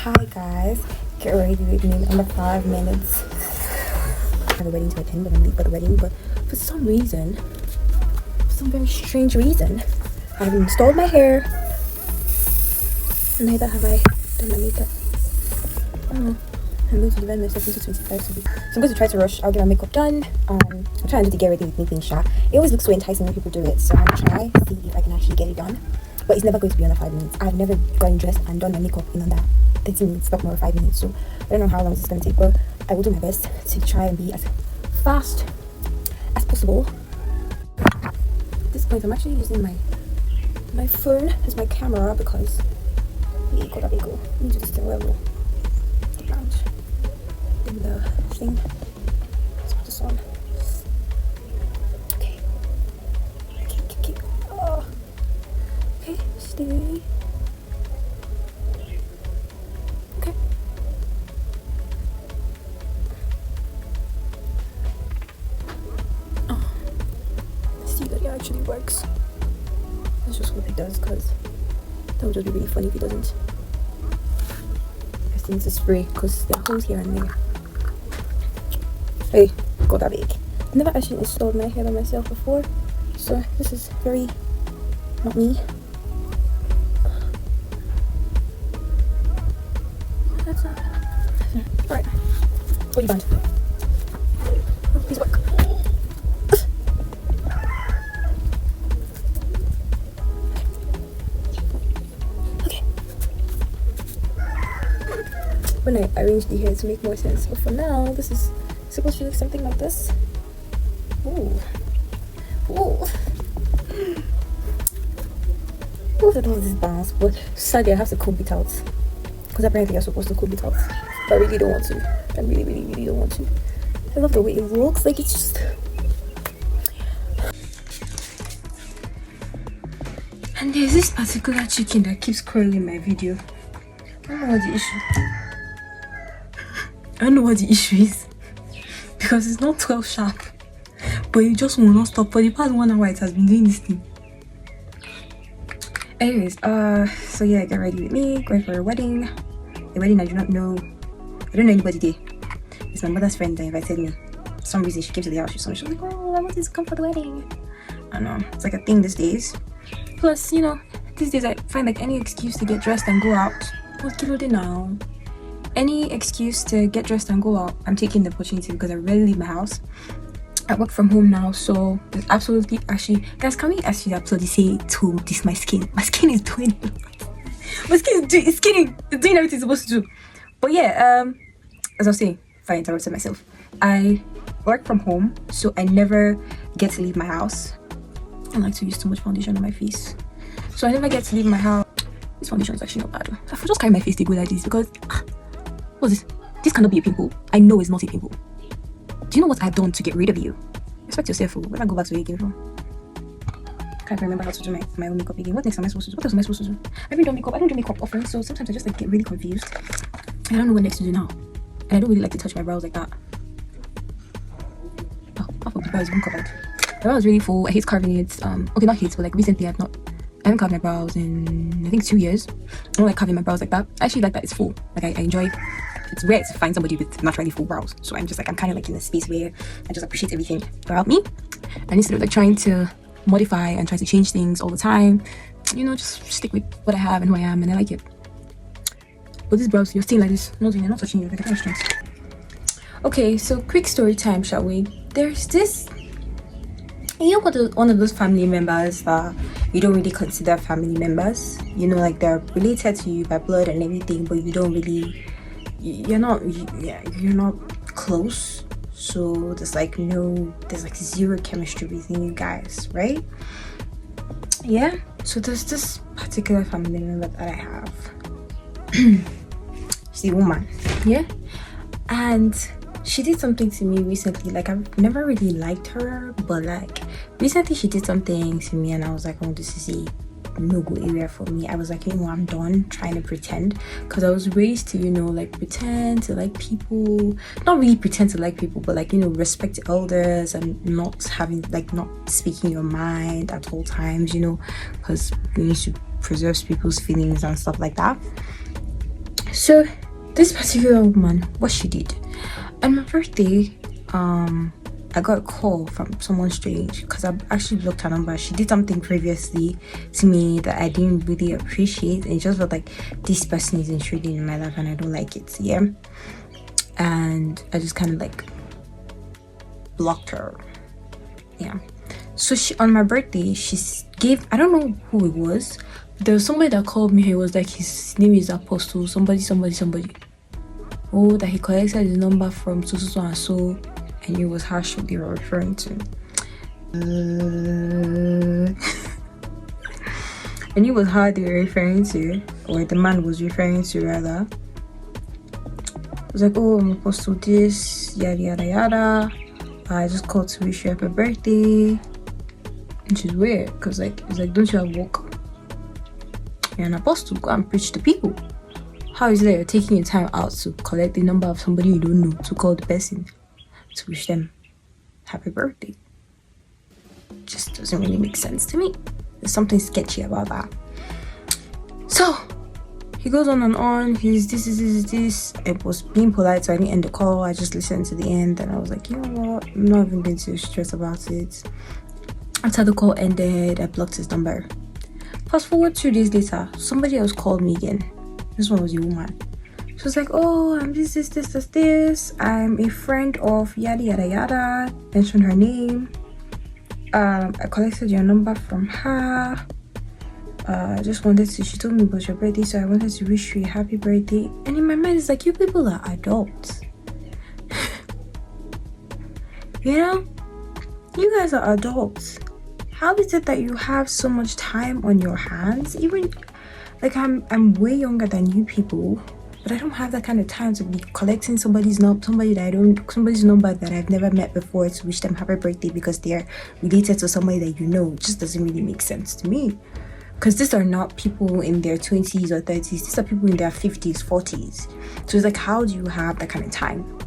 Hi guys, get ready with me in under 5 minutes. I have a wedding to attend, but I'm late for the wedding. But for some reason, for some very strange reason, I haven't installed my hair. Neither have I done my makeup. I'm going to develop myself into 25 so I'm going to try to rush. I'll get my makeup done. I'm trying to get ready with me being shy. It always looks so enticing when people do it, so I'm gonna try see if I can actually get it done. But it's never going to be under 5 minutes. I've never gotten dressed and done my makeup in under 30 minutes, not more 5 minutes. So I don't know how long this is going to take, but I will do my best to try and be as fast as possible. At this point, I'm actually using my phone as my camera because I need to just level the ground. The thing. Let's put this on. Okay. Okay. Oh. Okay, stay. Okay. Oh. See that it actually works. Let's just hope it does, because that would just be really funny if it doesn't. I still need to spray because there are holes here and there. Hey, got that big. I've never actually installed my hair by myself before, so this is very not me. That's not. Alright. What do you find? Oh, please work. Okay. When I arrange the hair to make more sense, but for now, this is supposed to look something like this. Ooh. Ooh. Look at all this bounce, but sadly I have to comb it out. Because apparently you're supposed to comb it out. But I really don't want to. I really don't want to. I love the way it looks. Like, it's just... And there's this particular chicken that keeps curling my video. I don't know what the issue. I don't know what the issue is. Because it's not 12 sharp, but it just will not stop. For the past 1 hour it has been doing this thing. Anyways, so yeah, get ready with me, going for a wedding. A wedding I don't know anybody there. It's my mother's friend that invited me. For some reason she came to the house. She was like, oh, I want you to come for the wedding. I know, it's like a thing these days. Plus, you know, these days I find like any excuse to get dressed and go out. What kilo day now? Any excuse to get dressed and go out, I'm taking the opportunity because I rarely leave my house. I work from home now, so there's absolutely actually, guys, can we actually absolutely say to this my skin is doing it's doing everything it's supposed to do. But yeah, as I was saying, if I interrupted myself, I work from home, so I never get to leave my house. I like to use too much foundation on my face, so I never get to leave my house. This foundation is actually not bad. I will just carry my face to go like this because what's this? This cannot be a pimple. I know it's not a pimple. Do you know what I've done to get rid of you? Respect yourself. When I go back to where you came from. Can't remember how to do my own makeup again. What next am I supposed to do? What else am I supposed to do? I don't makeup. I don't do makeup often, so sometimes I just like get really confused. I don't know what next to do now. And I don't really like to touch my brows like that. Oh, half of the brow is even covered. My brow is really full. I hate carving it. Okay, not hate, but like recently I haven't carved my brows in I think 2 years. I don't like carving my brows like that. I actually like that it's full. Like I enjoy. It's rare to find somebody with naturally full brows, so I'm kind of like in a space where I just appreciate everything about me, and instead of like trying to modify and try to change things all the time, you know, just stick with what I have and who I am, and I like it. But this brows, you're staying like this, not touching you, like a strength. Okay, so quick story time, shall we? There's this, you know, one of those family members that you don't really consider family members, you know, like they're related to you by blood and everything, but you don't really, you're not close, so there's like zero chemistry between you guys, right? Yeah, so there's this particular family member that I have. She's a woman, yeah, and she did something to me recently. Like, I've never really liked her, but like recently she did something to me and I was like, oh, this is a no-go area for me. I was like, you know, I'm done trying to pretend, because I was raised to, you know, like pretend to like people, not really pretend to like people, but like, you know, respect elders and not speaking your mind at all times, you know, because you need to preserve people's feelings and stuff like that. So this particular woman, what she did on my birthday, I got a call from someone strange because I actually blocked her number. She did something previously to me that I didn't really appreciate, and it just felt like this person is intruding in my life and I don't like it. Yeah, and I just kind of like blocked her. Yeah. So she, on my birthday, she gave, I don't know who it was, but there was somebody that called me. He was like, his name is Apostle somebody. Oh, that he collected his number from so and so. I knew it was her they were referring to. I knew it was her they were referring to, or the man was referring to rather. It was like, oh, I'm supposed to do this, yada yada yada. I just called to wish you happy birthday. Which is weird, because like it's like, don't you have work? You're an apostle, go and preach to people. How is it that you're taking your time out to collect the number of somebody you don't know to call the person to wish them happy birthday? Just doesn't really make sense to me. There's something sketchy about that. So he goes on and on. He's this. It was being polite, so I didn't end the call. I just listened to the end, and I was like, you know what? I'm not even going to stress about it. After the call ended, I blocked his number. Fast forward 2 days later, somebody else called me again. This one was a woman. She was like, oh, I'm this. I'm a friend of yada yada yada. Mentioned her name. I collected your number from her. I just wanted to, she told me it was your birthday, so I wanted to wish you a happy birthday. And in my mind, it's like, you people are adults. You know? You guys are adults. How is it that you have so much time on your hands? Even, like, I'm way younger than you people, but I don't have that kind of time to be collecting somebody's number that I've never met before to wish them happy birthday because they're related to somebody that you know. It just doesn't really make sense to me. Because these are not people in their 20s or 30s. These are people in their 50s, 40s. So it's like, how do you have that kind of time?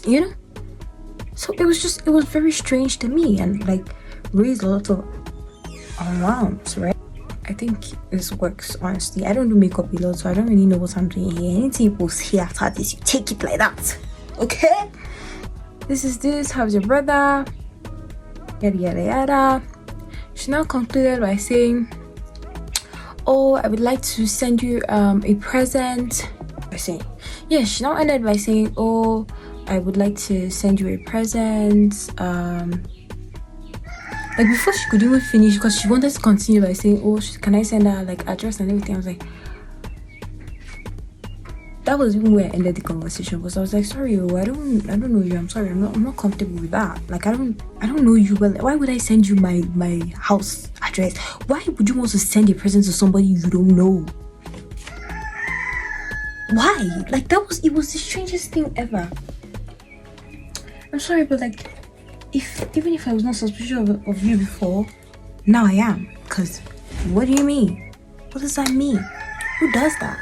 You know? So it was very strange to me and like raised a lot of alarms, right? I think this works, honestly. I don't do makeup a lot, so I don't really know what I'm doing here. Anything people say after this, you take it like that. Okay? This, how's your brother? Yada yada yada. She now concluded by saying, oh, I would like to send you a present. She now ended by saying, oh, I would like to send you a present. Like before she could even finish, because she wanted to continue by saying, oh, can I send her like address and everything? I was like, that was even where I ended the conversation, because I was like, sorry, I don't know you. I'm sorry, I'm not comfortable with that. Like I don't know you well. Why would I send you my house address? Why would you want to send a present to somebody you don't know? Why? Like it was the strangest thing ever. I'm sorry, but like even if I was not suspicious of you before, now I am. Because what do you mean? What does that mean? Who does that?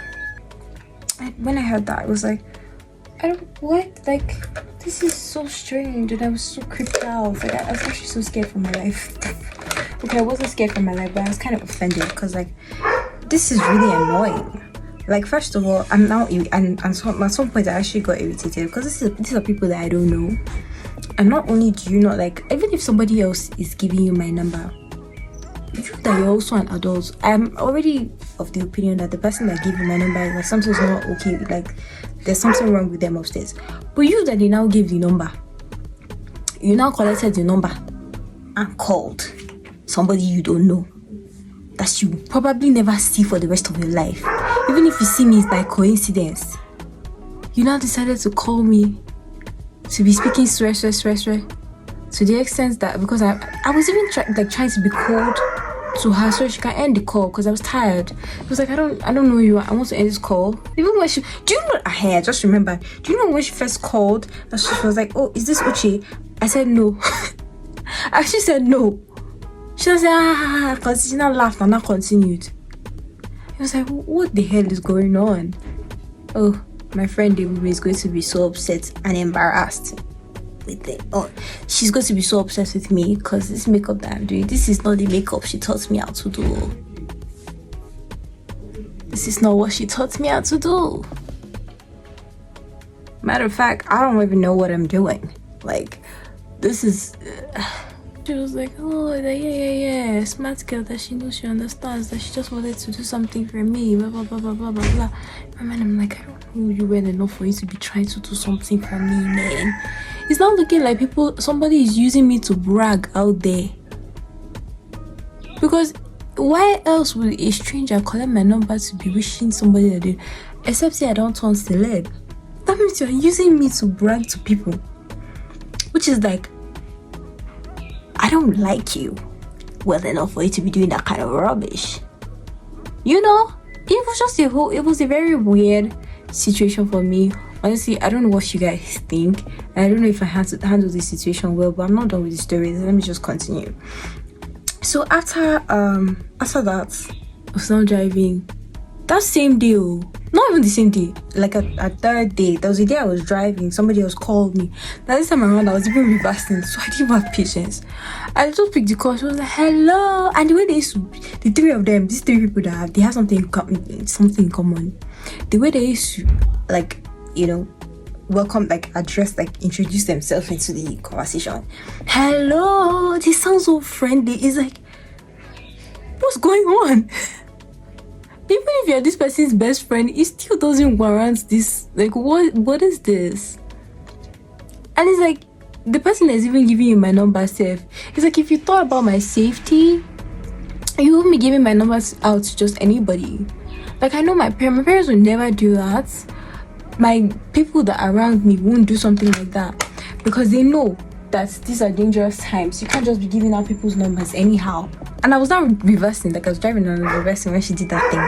When I heard that, I was like, like, this is so strange, and I was so creeped out. Like, I was actually so scared for my life. Okay, I wasn't scared for my life, but I was kind of offended, because, like, this is really annoying. Like, first of all, I'm now, and at some point, I actually got irritated, because these are people that I don't know. And not only do you not, like, even if somebody else is giving you my number, you that you're also an adult. I'm already of the opinion that the person that gave you my number, like, something's not okay, like there's something wrong with them upstairs. But you that they now gave the number, you now collected the number and called somebody you don't know, that you probably never see for the rest of your life. Even if you see me, it's by coincidence. You now decided to call me to be speaking swear to the extent that, because I was even trying to be cold to her so she can end the call, because I was tired. It was like, I don't know you, I want to end this call. Even when I just remember, do you know when she first called, that she was like, oh, is this Uchi? I said no. I actually said no. She was like, because she now laughed and now continued. It was like, what the hell is going on? Oh, my friend Debbie is going to be so upset and embarrassed with it. Oh, she's going to be so obsessed with me because this makeup that I'm doing, this is not the makeup she taught me how to do. This is not what she taught me how to do. Matter of fact, I don't even know what I'm doing. Like, this is... She was like, oh, yeah, smart girl, that she knows, she understands, that she just wanted to do something for me, blah, blah, blah, blah, blah, blah, blah. And I'm like, I don't know you well enough for you to be trying to do something for me, man. It's not looking like somebody is using me to brag out there. Because why else would a stranger collect my number to be wishing somebody that did? Except say I don't turn celeb. That means you're using me to brag to people. Which is like, I don't like you well enough for you to be doing that kind of rubbish. You know? It was just it was a very weird situation for me. Honestly, I don't know what you guys think. I don't know if I had to handle this situation well, but I'm not done with the story. Let me just continue. So after that, I was now driving. That same day, not even the same day, like a third day. There was a day I was driving, somebody else called me. Now this time around, I was even reversing, so I didn't have patience. I just picked the call. She was like, hello. And the way they used to, the three of them, these three people they have something in common. The way they used to, like, you know, welcome, like, address, like, introduce themselves into the conversation. Hello, this sounds so friendly. It's like, what's going on? Even if you're this person's best friend, it still doesn't warrant this. Like, what is this? And it's like, the person that's even giving you my number safe. It's like, if you thought about my safety, you wouldn't be giving my numbers out to just anybody. Like, I know my parents would never do that. My people that are around me won't do something like that, because they know that these are dangerous times. You can't just be giving out people's numbers anyhow. And I was not reversing, like I was driving and I was reversing when she did that thing.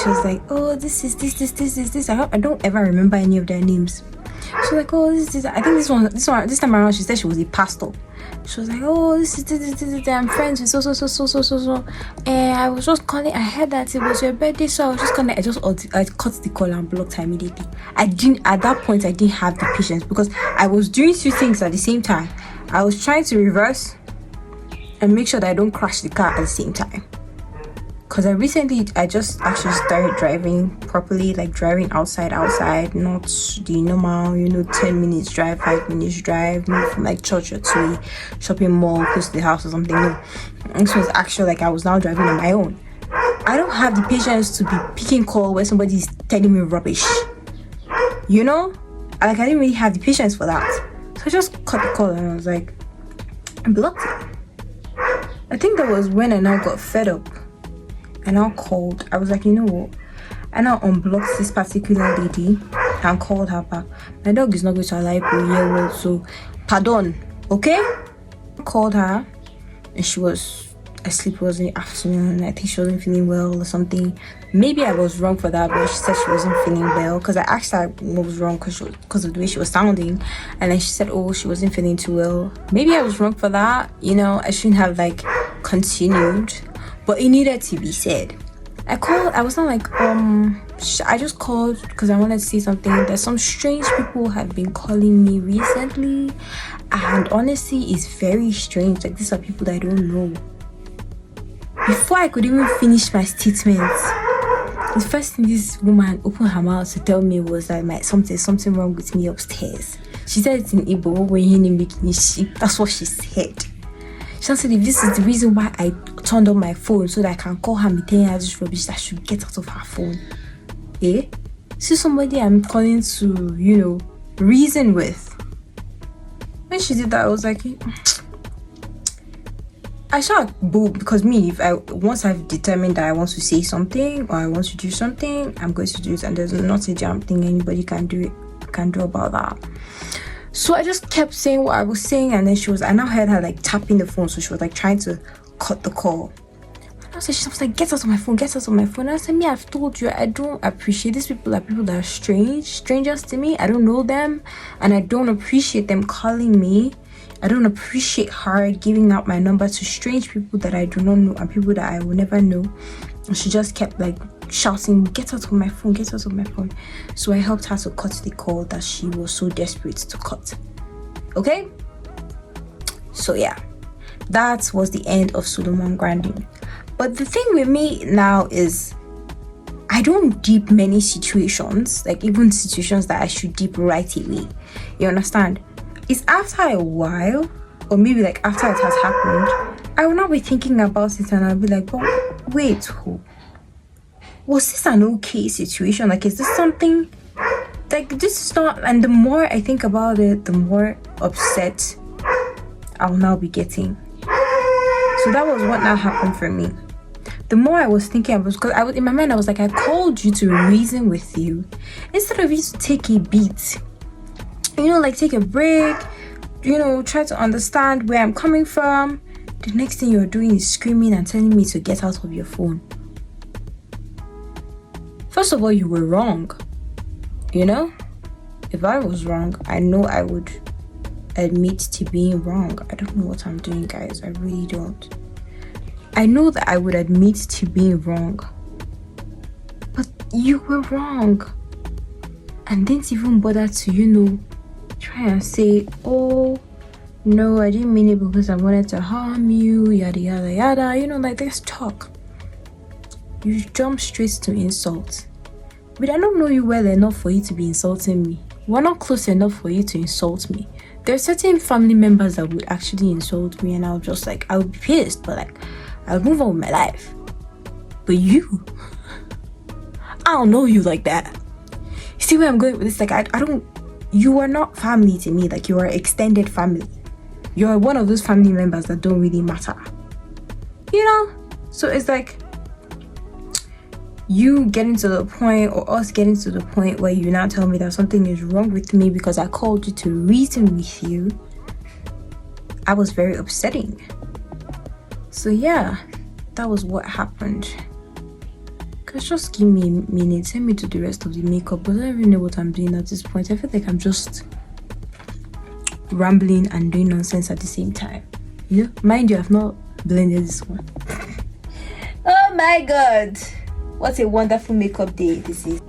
She was like, oh, this is this. I don't ever remember any of their names. She was like, oh, this is, I think this time around, she said she was a pastor. She was like, oh, this is, I'm friends with so. And I was just calling, I heard that it was your birthday, so I was just calling, I cut the call and blocked her immediately. At that point, I didn't have the patience, because I was doing two things at the same time. I was trying to reverse and make sure that I don't crash the car at the same time. Because I just actually started driving properly, like driving outside, not the normal, 10 minutes drive, 5 minutes drive, move from like church or to a shopping mall close to the house or something. No, this was actually like I was now driving on my own. I don't have the patience to be picking call where somebody's telling me rubbish. Like, I didn't really have the patience for that. So I just cut the call and I was like, I blocked it. I think that was when I now got fed up. I now called. I was like, you know what? I now unblocked this particular lady and called her back. My dog is not going to allow people here, well, so pardon, okay? I called her and she was asleep. It was in the afternoon. I think she wasn't feeling well or something. Maybe I was wrong for that, but she said she wasn't feeling well, because I asked her what was wrong because of the way she was sounding, and then she said, oh, she wasn't feeling too well. Maybe I was wrong for that. I shouldn't have like continued, but it needed to be said. I called. I was not like I just called because I wanted to say something. There's some strange people have been calling me recently, and honestly, it's very strange. Like, these are people that I don't know. Before I could even finish my statement, the first thing this woman opened her mouth to tell me was that something wrong with me upstairs. She said it in Igbo, that's what she said. She said, if this is the reason why I turned on my phone so that I can call her and tell her this rubbish, that should get out of her phone. See somebody I'm calling to, reason with. When she did that, I was like, I shall boo, because once I've determined that I want to say something or I want to do something, I'm going to do it, and there's not a damn thing anybody can do about that. So I just kept saying what I was saying, and then I now heard her like tapping the phone, so she was like trying to cut the call. And she was like, get out of my phone. And I said, I've told you, I don't appreciate these people. Are people that are strangers to me. I don't know them, and I don't appreciate them calling me. I don't appreciate her giving out my number to strange people that I do not know and people that I will never know. And she just kept like shouting, get out of my phone. So I helped her to cut the call that she was so desperate to cut. Okay? So yeah, that was the end of Solomon Grandin. But the thing with me now is, I don't deep many situations, like even situations that I should deep right away. You understand? It's after a while, or maybe like after it has happened, I will not be thinking about it and I'll be like, oh, wait, was this an okay situation? Like, is this something, like, this is not, and the more I think about it, the more upset I'll now be getting. So that was what now happened for me. The more I was thinking, because I was in my mind, I was like, I called you to reason with you instead of you to take a beat, like take a break, try to understand where I'm coming from. The next thing you're doing is screaming and telling me to get out of your phone. First of all, you were wrong. If I was wrong, I know I would admit to being wrong. I don't know what I'm doing, guys. I really don't. I know that I would admit to being wrong, but you were wrong and didn't even bother to try and say, oh no, I didn't mean it because I wanted to harm you, yada yada yada, like let's talk. You jump straight to insult, but I don't know you well enough for you to be insulting me. We're not close enough for you to insult me. There are certain family members that would actually insult me and I'll just I'll be pissed, but I'll move on with my life. But you, I don't know you like that. You see where I'm going with this? I don't, you are not family to me. You are extended family. You're one of those family members that don't really matter. So it's you getting to the point, or us getting to the point where you now tell me that something is wrong with me because I called you to reason with you. I was very upsetting. So yeah, that was what happened. Guys, just give me a minute. Send me to the rest of the makeup, but I don't even know what I'm doing at this point. I feel like I'm just rambling and doing nonsense at the same time. Mind you, I've not blended this one. Oh my god, what a wonderful makeup day this is.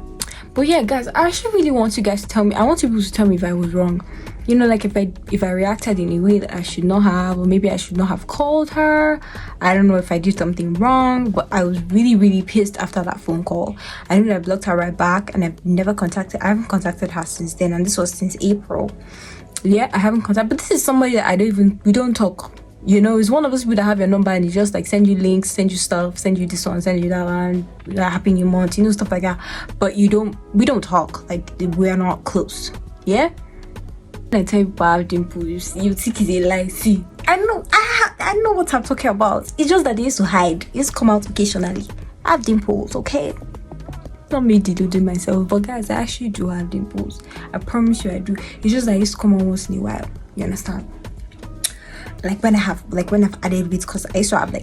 But yeah, guys, I actually really want you guys to tell me. I want you people to tell me if I was wrong. If I reacted in a way that I should not have, or maybe I should not have called her. I don't know if I did something wrong, but I was really, really pissed after that phone call. I knew that I blocked her right back, and I haven't contacted her since then, and this was since April. Yeah, I haven't contacted, but this is somebody that we don't talk. It's one of those people that have your number and he just send you links, send you stuff, send you this one, send you that one, happy new month, stuff like that. But we don't talk. We're not close. Yeah? I tell you about dimples, you think it's a lie. See, I know what I'm talking about. It's just that they used to hide. It used to come out occasionally. I have dimples, okay? Not me deluding myself, but guys, I actually do have dimples. I promise you I do. It's just that I used to come on once in a while. You understand? When I've added weight, because I used to have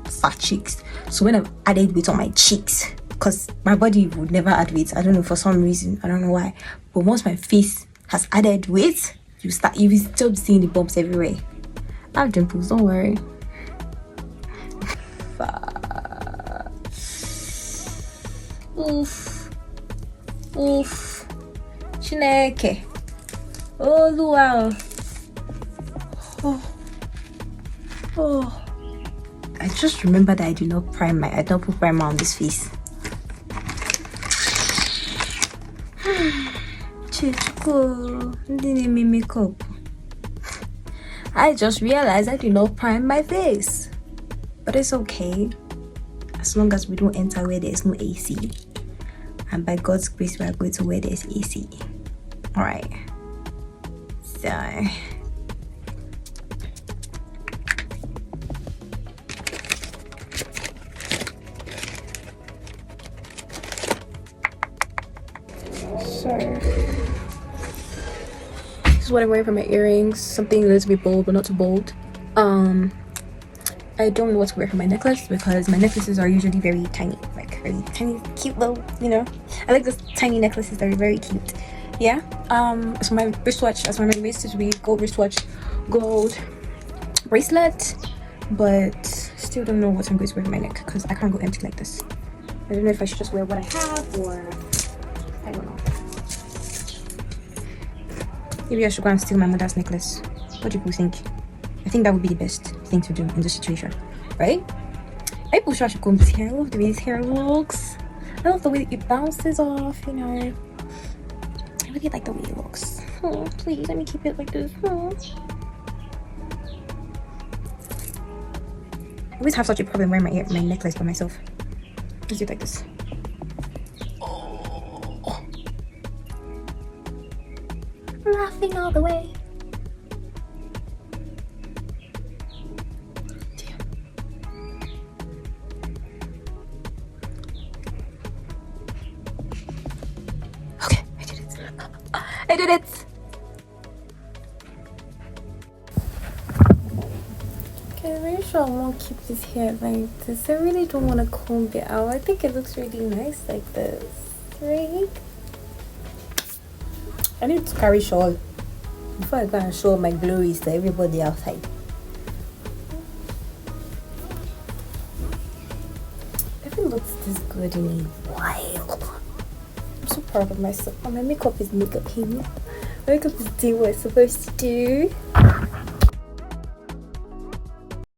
fat cheeks. So when I've added weight on my cheeks, because my body would never add weight. I don't know, for some reason. I don't know why. But once my face has added weight, you will still be seeing the bumps everywhere. I have dimples, don't worry. Oof. Chineke. Oh, luau. Oh. I just remember that I don't put primer on this face. Makeup. I just realized I did not prime my face, but it's okay as long as we don't enter where there's no AC, and by God's grace we are going to where there's AC. All right, so this is what I'm wearing for my earrings. Something a little bit bold, but not too bold. I don't know what to wear for my necklace because my necklaces are usually very tiny, very tiny, cute little, I like those tiny necklaces that are very cute. Yeah. So my wristwatch, as my wrist is gold wristwatch, gold bracelet, but still don't know what I'm going to wear for my neck because I can't go empty like this. I don't know if I should just wear what I have or I don't know. Maybe I should go and steal my mother's necklace. What do people think? I think that would be the best thing to do in this situation, right? People should comb his hair. I love the way his hair looks. I love the way it bounces off, you know. I really like the way it looks. Oh, please let me keep it like this. Oh. I always have such a problem wearing my necklace by myself. Let's do it like this. Oh. Laughing all the way. Okay, I did it. I did it. I'm very sure I won't keep this hair like this. I really don't want to comb it out. I think it looks really nice like this, right? I need to carry shawl before I go and show my glories to everybody outside. I haven't looked this good in a while. I'm so proud of myself. Oh, my makeup is making. My makeup is doing what it's supposed to do.